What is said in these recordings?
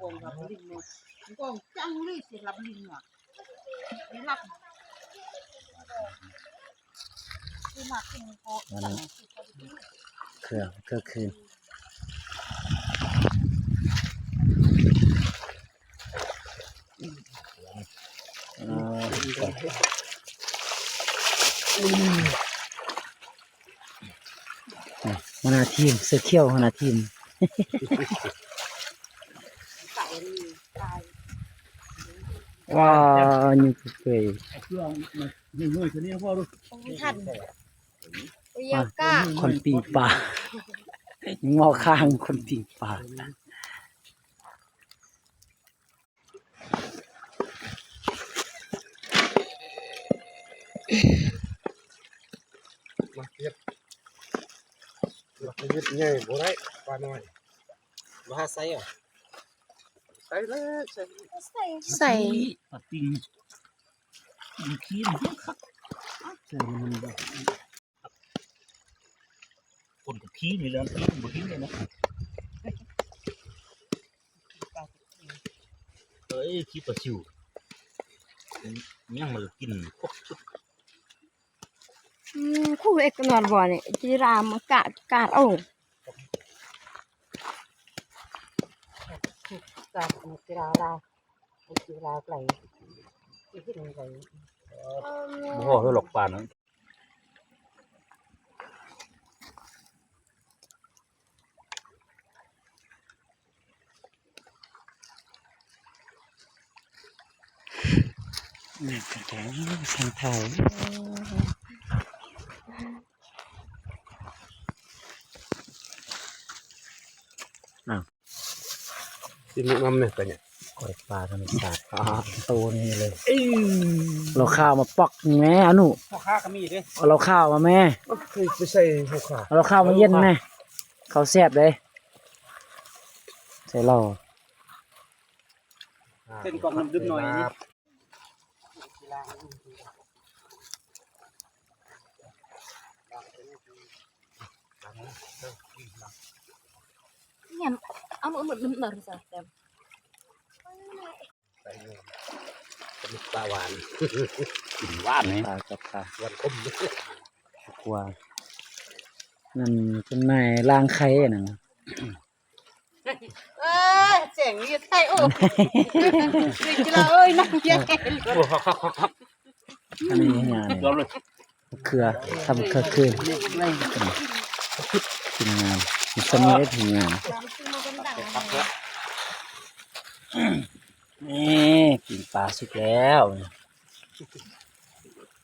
con gặp linh này con trăng đi thì làm linh à đi làm đi mặc thì có ก็คือหัวหน้าทีมเสือเขี้ยวหัวหน้าทีม tại tại ว้าวนี่คือเคย thành bây giờ cả คนปีงป่า งอข้างคนปีงป่า มาเฮ็ดใหญ่บ่ได้ปลาน้อยบ่หาไสอ่ะใส่เลยใส่ ใส่ ปะติงมันขี้มันคักใส่มันแบบคนกับขี้นี่แหละขี้มันบ่ขี้เลยนะเอ้ยขี้ปลาซิวยังมันกินพวกชุด คู่เอกนอนบ่เนี่ยจีรามกาดโอ้กาดจีราไกลที่ที่ไหนไกล บ่พอแล้วหลอกปลานั้นนี่กระแจงแสงไทย สิมีน้ำเนี่ยกันเนี่ย ปล่อยปลาธรรมชาติตัวนี้เลยเราข้าวมาปอกนี่แม่อนุ พ่อค้าก็มีเด้ เอาเราข้าวมาแม่ เคยไปใส่หัวขา เอาเราข้าวมาเย็นแม่เขาแซ่บเลยใส่เรา เส้นกล่องน้ำดื่มหน่อยนี่ เนี่ยเอามือมันหน่อยสิแต่ ใส่เลยเป็นปลาหวาน กินว่านไหมปลากับปลา หวานคม กลัวนั่นเป็นนายล้างไข่น่ะ เจ๋งนี่ใช่โอ้จีราเอ้ยนั่งยังไง อันนี้งานเขือทำเขือคืนกินงานมีสมัยถึงงานนี่กินปลาสุกแล้ว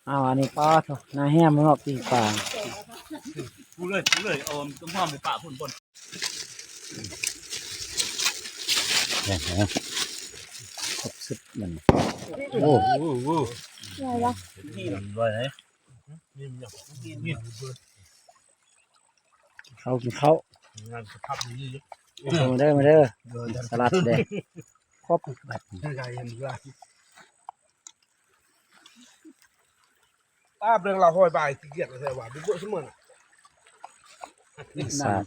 เอาอันนี้ป้าเถอะนายแห้มมันออกปีปลา กูเลยเอาต้มหอมไปปะพุ่น เนี่ยนะครบสุดมันโอ้ อะไรวะ นี่เลยไหน เขากินเขา งานสภาพนี้ มาเด้อสลัดเด้ครบแบบ ใหญ่เห็นไรป้าเรื่องเราหอยใบขี้เกียจเลยว่าดูเบื่อเสมอ สาด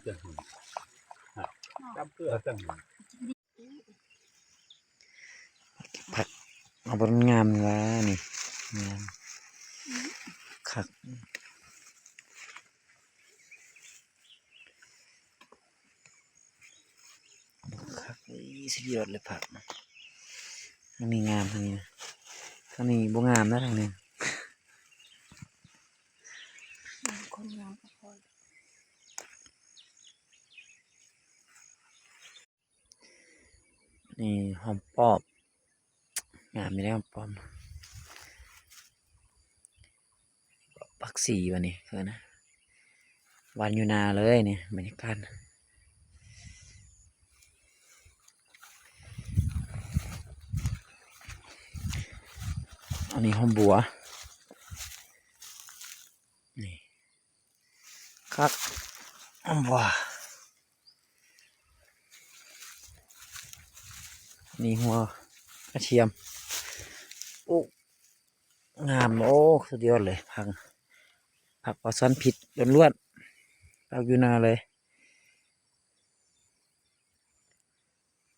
จับเกลือจัง เอาบนงามวะนี่งามคักคักสุดยอดเลยผักทางนี้งามทางนี้ทางนี้บ่งามนะทางนี้ คนงามก็พอ นี่หอมปอบงามไม่ได้หอมปอมปักสีวันนี้คือนะวันอยู่นาเลยเนี่ยบรรยากาศอันนี้หอมบัวนี่คักหอมบัวนี่หัวกระเทียมโอ้งามโอ้สุดยอดเลยผักปลอดสารพิษล้วนๆผักอยู่นาเลย